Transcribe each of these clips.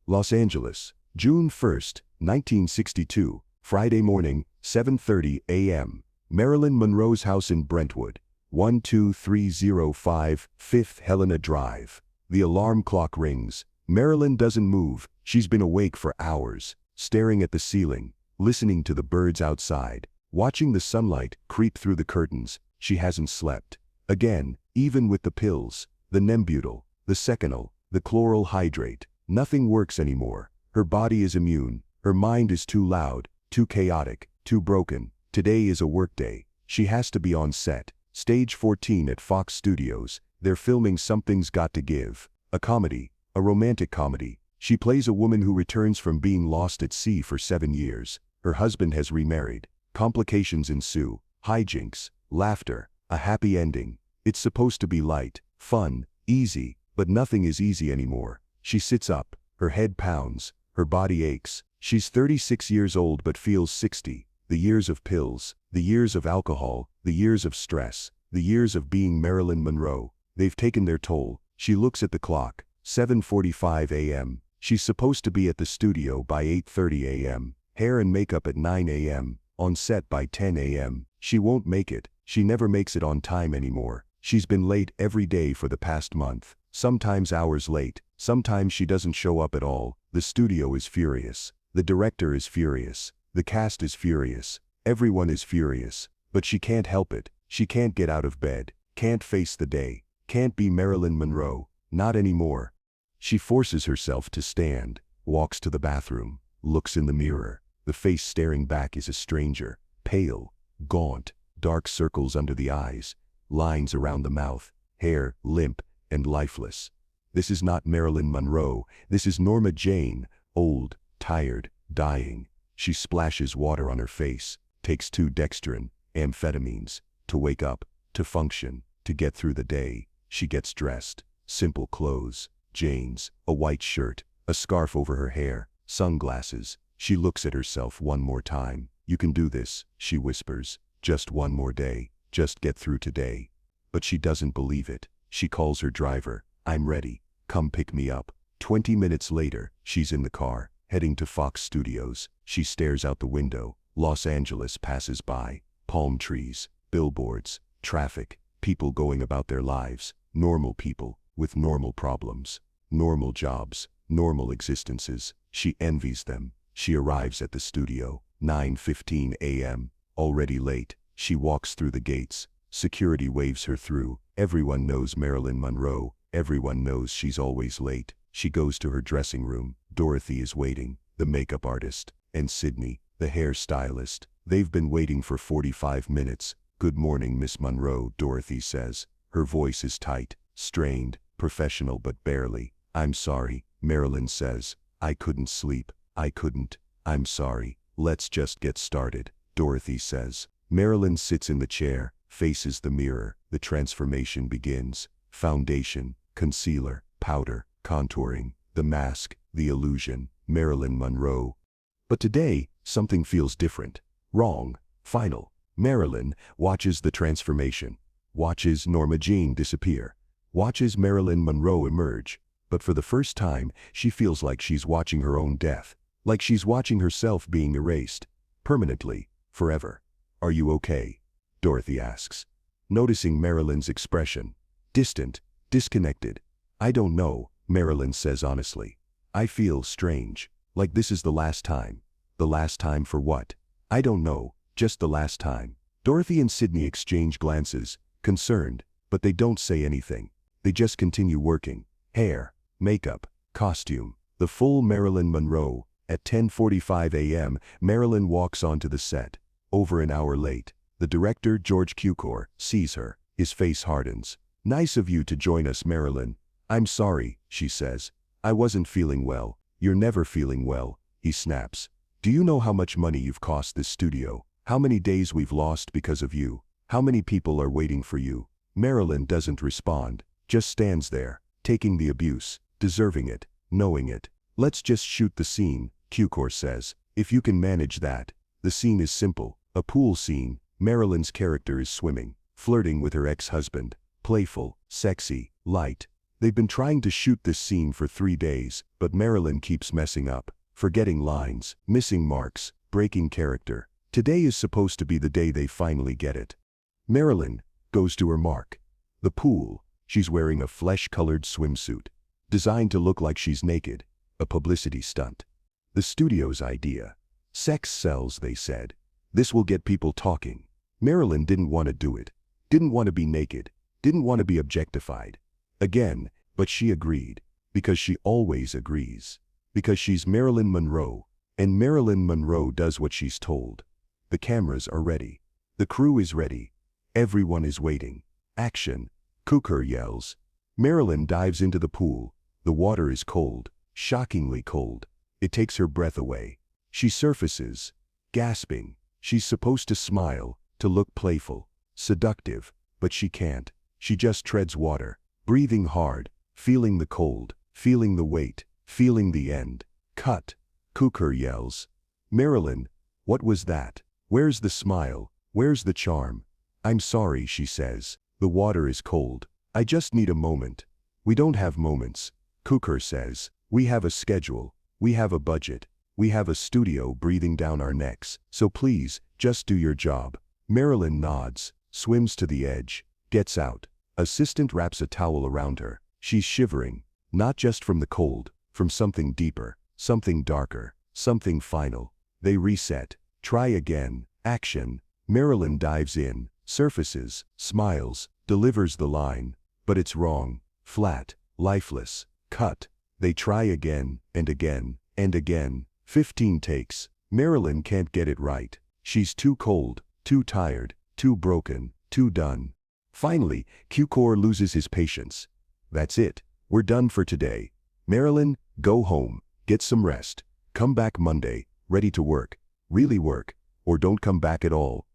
Los Angeles, June 1st, 1962, Friday morning, 7:30 a.m. Marilyn Monroe's house in Brentwood, 12305 5th Helena Drive. The alarm clock rings. Marilyn doesn't move. She's been awake for hours, staring at the ceiling, listening to the birds outside, watching the sunlight creep through the curtains. She hasn't slept. Again, even with the pills, the Nembutal, the Seconal, the chloral hydrate, nothing works anymore. Her body is immune. Her mind is too loud, too chaotic, too broken. Today is a workday. She has to be on set. Stage 14 at Fox Studios. They're filming Something's Got to Give. A comedy, a romantic comedy. She plays a woman who returns from being lost at sea for 7 years. Her husband has remarried. Complications ensue. Hijinks, laughter, a happy ending. It's supposed to be light, fun, easy, but nothing is easy anymore. She sits up. Her head pounds. Her body aches. She's 36 years old but feels 60. The years of pills, the years of alcohol, the years of stress, the years of being Marilyn Monroe. They've taken their toll. She looks at the clock. 7:45 a.m. She's supposed to be at the studio by 8:30 a.m. Hair and makeup at 9 a.m. On set by 10 a.m. She won't make it. She never makes it on time anymore. She's been late every day for the past month. Sometimes hours late. Sometimes she doesn't show up at all. The studio is furious. The director is furious. The cast is furious. Everyone is furious. But she can't help it. She can't get out of bed. Can't face the day. Can't be Marilyn Monroe. Not anymore. She forces herself to stand, walks to the bathroom, looks in the mirror. The face staring back is a stranger, pale, gaunt, dark circles under the eyes, lines around the mouth, hair limp and lifeless. This is not Marilyn Monroe. This is Norma Jane, old, tired, dying. She splashes water on her face, takes 2 dextrin, amphetamines, to wake up, to function, to get through the day. She gets dressed. Simple clothes, jeans, a white shirt, a scarf over her hair, sunglasses. She looks at herself one more time. You can do this, she whispers. Just one more day. Just get through today. But she doesn't believe it. She calls her driver. I'm ready. Come pick me up. 20 minutes later, she's in the car, heading to Fox Studios. She stares out the window. Los Angeles passes by. Palm trees, billboards, traffic, people going about their lives. Normal people, with normal problems, normal jobs, normal existences. She envies them. She arrives at the studio, 9:15 a.m., already late. She walks through the gates. Security waves her through. Everyone knows Marilyn Monroe. Everyone knows she's always late. She goes to her dressing room. Dorothy is waiting, the makeup artist, and Sydney, the hairstylist. They've been waiting for 45 minutes. Good morning, Miss Monroe, Dorothy says. Her voice is tight, strained, professional but barely. I'm sorry, Marilyn says. I couldn't sleep. I couldn't. I'm sorry. Let's just get started, Dorothy says. Marilyn sits in the chair, faces the mirror. The transformation begins. Foundation, concealer, powder, contouring, the mask, the illusion, Marilyn Monroe. But today, something feels different. Wrong. Final. Marilyn watches the transformation. Watches Norma Jean disappear. Watches Marilyn Monroe emerge. But for the first time, she feels like she's watching her own death. Like she's watching herself being erased. Permanently. Forever. Are you okay? Dorothy asks. Noticing Marilyn's expression. Distant. Disconnected. I don't know, Marilyn says honestly. I feel strange. Like this is the last time. The last time for what? I don't know. Just the last time. Dorothy and Sydney exchange glances, concerned, but they don't say anything. They just continue working. Hair, makeup, costume. The full Marilyn Monroe. At 10:45 a.m., Marilyn walks onto the set. Over an hour late. The director, George Cukor, sees her. His face hardens. Nice of you to join us, Marilyn. I'm sorry, she says. I wasn't feeling well. You're never feeling well, he snaps. Do you know how much money you've cost this studio? How many days we've lost because of you? How many people are waiting for you? Marilyn doesn't respond, just stands there, taking the abuse, deserving it, knowing it. Let's just shoot the scene, Cukor says. If you can manage that. The scene is simple, a pool scene. Marilyn's character is swimming, flirting with her ex-husband. Playful, sexy, light. They've been trying to shoot this scene for 3 days, but Marilyn keeps messing up, forgetting lines, missing marks, breaking character. Today is supposed to be the day they finally get it. Marilyn goes to her mark. The pool. She's wearing a flesh-colored swimsuit, designed to look like she's naked, a publicity stunt. The studio's idea. Sex sells, they said. This will get people talking. Marilyn didn't want to do it, didn't want to be naked, didn't want to be objectified. Again, but she agreed, because she always agrees. Because she's Marilyn Monroe, and Marilyn Monroe does what she's told. The cameras are ready. The crew is ready. Everyone is waiting. Action. Cooker yells. Marilyn dives into the pool. The water is cold, shockingly cold. It takes her breath away. She surfaces, gasping. She's supposed to smile, to look playful, seductive, but she can't. She just treads water, breathing hard, feeling the cold, feeling the weight, feeling the end. Cut. Cooker yells. Marilyn, what was that? Where's the smile? Where's the charm? I'm sorry, she says. The water is cold. I just need a moment. We don't have moments. Cooker says. We have a schedule. We have a budget. We have a studio breathing down our necks. So please, just do your job. Marilyn nods, swims to the edge, gets out. Assistant wraps a towel around her. She's shivering, not just from the cold, from something deeper, something darker, something final. They reset. Try again. Action. Marilyn dives in, surfaces, smiles, delivers the line. But it's wrong. Flat. Lifeless. Cut. They try again, and again, and again. 15 takes. Marilyn can't get it right. She's too cold, too tired, too broken, too done. Finally, Cukor loses his patience. That's it. We're done for today. Marilyn, go home. Get some rest. Come back Monday, ready to work. Really work. Or don't come back at all.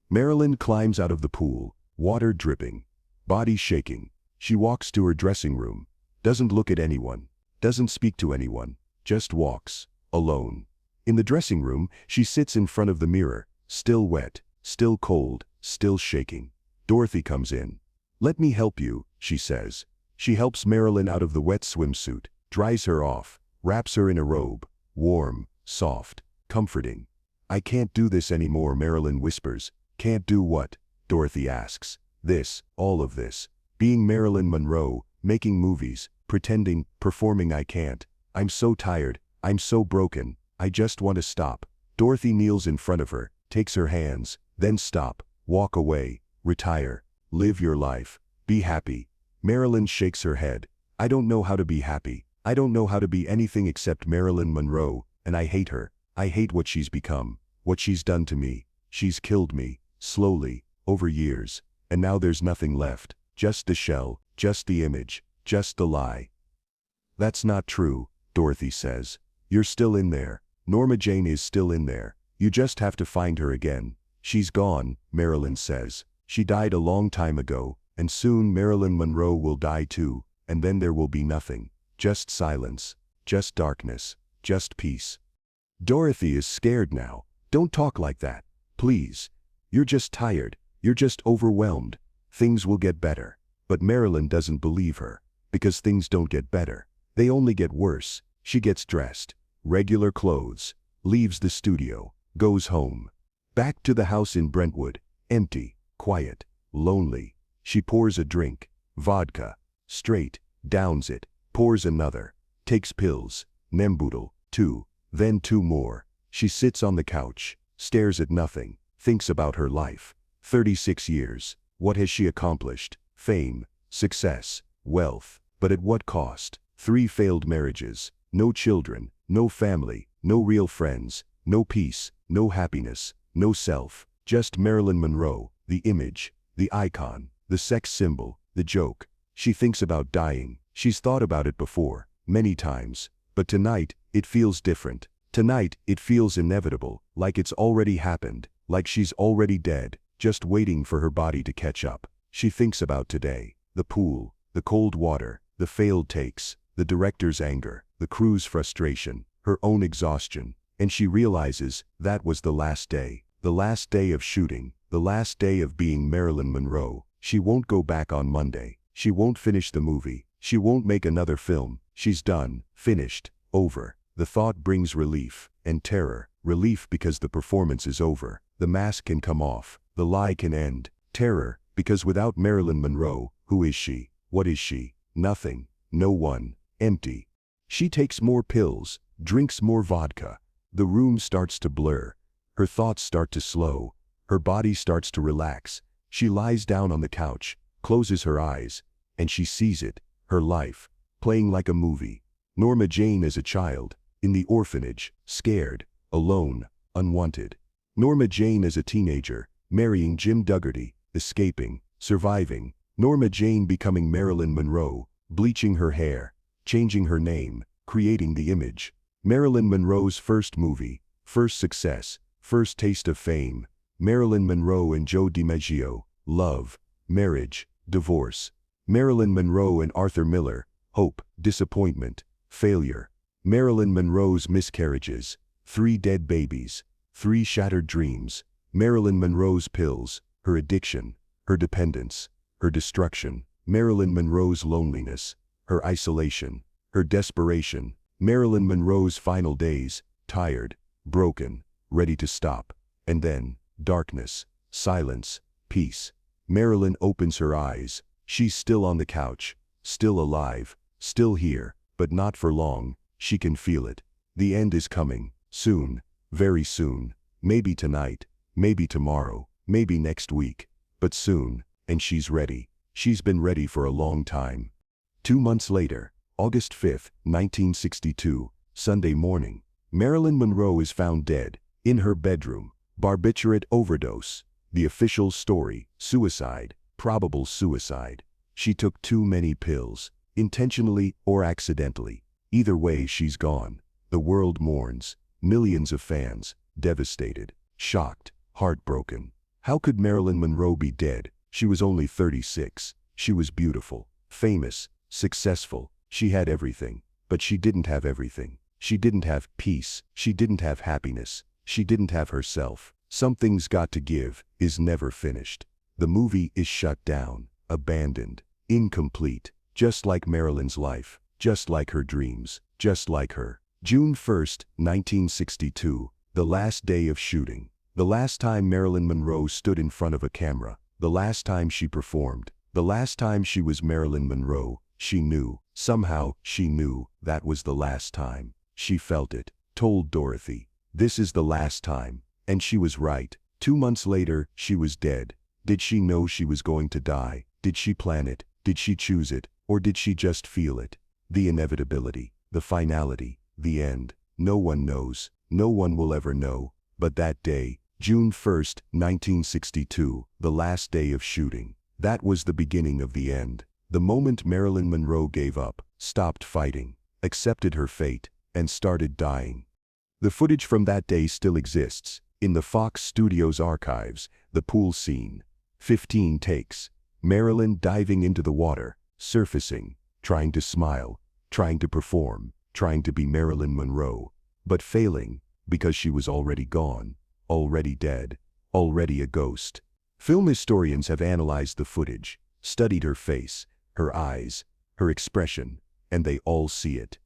Marilyn climbs out of the pool, water dripping, body shaking. She walks to her dressing room. Doesn't look at anyone. Doesn't speak to anyone. Just walks. Alone. In the dressing room, she sits in front of the mirror, still wet, still cold, still shaking. Dorothy comes in. Let me help you, she says. She helps Marilyn out of the wet swimsuit, dries her off, wraps her in a robe. Warm, soft, comforting. I can't do this anymore, Marilyn whispers. Can't do what? Dorothy asks. This, all of this. Being Marilyn Monroe, making movies, pretending, performing. I can't. I'm so tired. I'm so broken. I just want to stop. Dorothy kneels in front of her, takes her hands, then stop, walk away, retire, live your life, be happy. Marilyn shakes her head. I don't know how to be happy. I don't know how to be anything except Marilyn Monroe, and I hate her. I hate what she's become, what she's done to me. She's killed me, slowly, over years, and now there's nothing left, just the shell, just the image, just the lie. That's not true, Dorothy says. You're still in there. Norma Jane is still in there. You just have to find her again. She's gone, Marilyn says. She died a long time ago, and soon Marilyn Monroe will die too, and then there will be nothing. Just silence. Just darkness. Just peace. Dorothy is scared now. Don't talk like that. Please. You're just tired. You're just overwhelmed. Things will get better. But Marilyn doesn't believe her. Because things don't get better. They only get worse. She gets dressed. Regular clothes. Leaves the studio. Goes home. Back to the house in Brentwood. Empty. Quiet. Lonely. She pours a drink. Vodka. Straight. Downs it. Pours another. Takes pills. Nembutal. 2. Then 2 more. She sits on the couch. Stares at nothing. Thinks about her life. 36 years. What has she accomplished? Fame. Success. Wealth. But at what cost? 3 failed marriages. No children. No family. No real friends. No peace. No happiness. No self. Just Marilyn Monroe. The image. The icon. The sex symbol. The joke. She thinks about dying. She's thought about it before. Many times. But tonight, it feels different. Tonight, it feels inevitable. Like it's already happened. Like she's already dead. Just waiting for her body to catch up. She thinks about today. The pool. The cold water. The failed takes. The director's anger. The crew's frustration. Her own exhaustion. And she realizes that was the last day. The last day of shooting. The last day of being Marilyn Monroe. She won't go back on Monday. She won't finish the movie. She won't make another film. She's done, finished, over. The thought brings relief and terror. Relief because the performance is over. The mask can come off. The lie can end. Terror, because without Marilyn Monroe, who is she? What is she? Nothing. No one. Empty. She takes more pills, drinks more vodka. The room starts to blur. Her thoughts start to slow. Her body starts to relax. She lies down on the couch, closes her eyes, and she sees it, her life, playing like a movie. Norma Jane as a child, in the orphanage, scared, alone, unwanted. Norma Jane as a teenager, marrying Jim Dougherty, escaping, surviving. Norma Jane becoming Marilyn Monroe, bleaching her hair, changing her name, creating the image. Marilyn Monroe's first movie, first success, first taste of fame. Marilyn Monroe and Joe DiMaggio, love, marriage, divorce. Marilyn Monroe and Arthur Miller, hope, disappointment, failure. Marilyn Monroe's miscarriages, 3 dead babies, 3 shattered dreams. Marilyn Monroe's pills, her addiction, her dependence, her destruction. Marilyn Monroe's loneliness, her isolation, her desperation. Marilyn Monroe's final days, tired, broken, ready to stop. And then, darkness, silence, peace. Marilyn opens her eyes. She's still on the couch, still alive, still here, but not for long. She can feel it. The end is coming, soon, very soon. Maybe tonight, maybe tomorrow, maybe next week, but soon, and she's ready. She's been ready for a long time. 2 months later, August 5, 1962, Sunday morning, Marilyn Monroe is found dead, in her bedroom, barbiturate overdose. The official story, suicide, probable suicide. She took too many pills, intentionally or accidentally. Either way, she's gone. The world mourns. Millions of fans, devastated, shocked, heartbroken. How could Marilyn Monroe be dead? She was only 36. She was beautiful, famous, successful. She had everything, but she didn't have everything. She didn't have peace. She didn't have happiness. She didn't have herself. Something's got to give is never finished. The movie is shut down, abandoned, incomplete, just like Marilyn's life, just like her dreams, just like her. June 1, 1962, the last day of shooting. The last time Marilyn Monroe stood in front of a camera. The last time she performed. The last time she was Marilyn Monroe. She knew, somehow, she knew, that was the last time. She felt it, told Dorothy. This is the last time. And she was right. 2 months later, she was dead. Did she know she was going to die? Did she plan it? Did she choose it? Or did she just feel it? The inevitability, the finality, the end. No one knows. No one will ever know. But that day, June 1, 1962, the last day of shooting, that was the beginning of the end. The moment Marilyn Monroe gave up, stopped fighting, accepted her fate, and started dying. The footage from that day still exists. In the Fox Studios archives, the pool scene. 15 takes. Marilyn diving into the water, surfacing, trying to smile, trying to perform, trying to be Marilyn Monroe, but failing, because she was already gone, already dead, already a ghost. Film historians have analyzed the footage, studied her face, her eyes, her expression, and they all see it.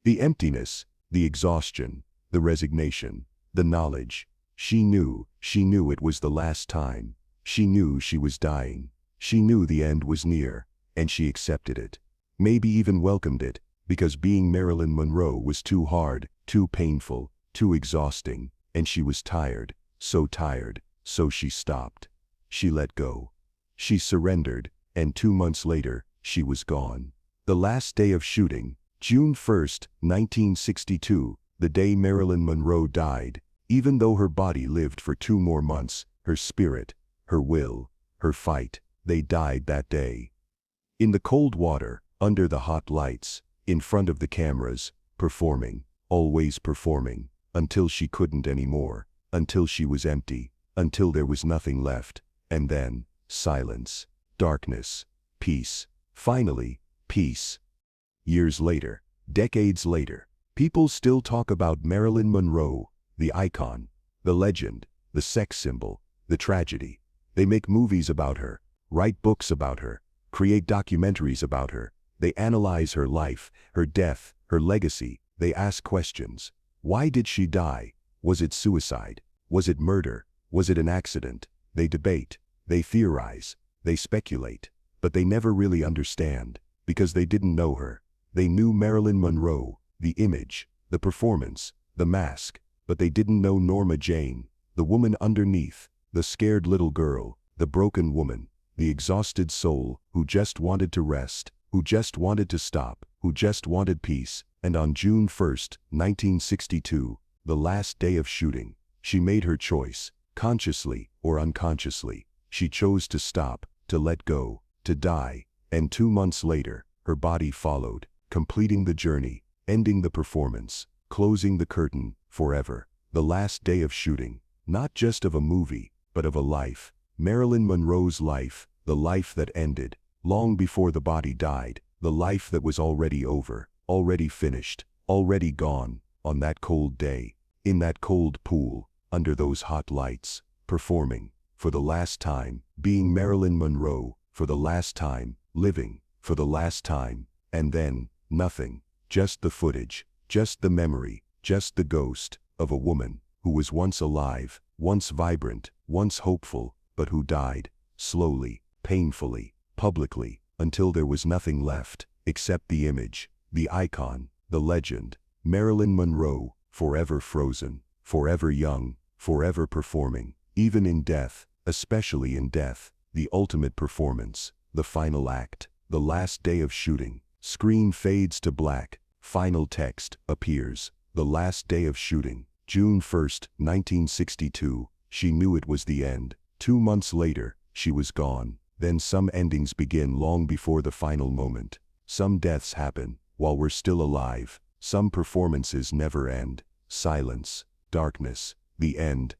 The emptiness, the exhaustion, the resignation, the knowledge. She knew it was the last time. She knew she was dying. She knew the end was near, and she accepted it. Maybe even welcomed it, because being Marilyn Monroe was too hard, too painful, too exhausting, and she was tired, so she stopped. She let go. She surrendered, and 2 months later, she was gone. The last day of shooting, June 1, 1962, the day Marilyn Monroe died. Even though her body lived for 2 more months, her spirit, her will, her fight, they died that day. In the cold water, under the hot lights, in front of the cameras, performing, always performing, until she couldn't anymore, until she was empty, until there was nothing left, and then, silence, darkness, peace, finally, peace. Years later, decades later, people still talk about Marilyn Monroe, the icon, the legend, the sex symbol, the tragedy. They make movies about her, write books about her, create documentaries about her, They analyze her life, her death, her legacy. They ask questions. Why did she die? Was it suicide? Was it murder? Was it an accident? They debate. They theorize. They speculate. But they never really understand, because they didn't know her. They knew Marilyn Monroe, the image, the performance, the mask, but they didn't know Norma Jane, the woman underneath, the scared little girl, the broken woman, the exhausted soul who just wanted to rest, who just wanted to stop, who just wanted peace. And on June 1st, 1962, the last day of shooting, she made her choice, consciously or unconsciously. She chose to stop, to let go, to die, and 2 months later, her body followed, completing the journey, ending the performance, closing the curtain, forever. The last day of shooting, not just of a movie, but of a life. Marilyn Monroe's life, the life that ended, long before the body died, the life that was already over, already finished, already gone, on that cold day, in that cold pool, under those hot lights, performing, for the last time, being Marilyn Monroe, for the last time, living, for the last time, and then, nothing, just the footage, just the memory, just the ghost, of a woman, who was once alive, once vibrant, once hopeful, but who died, slowly, painfully, publicly, until there was nothing left, except the image, the icon, the legend. Marilyn Monroe, forever frozen, forever young, forever performing, even in death, especially in death, the ultimate performance, the final act, the last day of shooting. Screen fades to black, final text appears, the last day of shooting, June 1st, 1962, she knew it was the end. 2 months later, she was gone. Then some endings begin long before the final moment. Some deaths happen while we're still alive. Some performances never end. Silence, darkness, the end,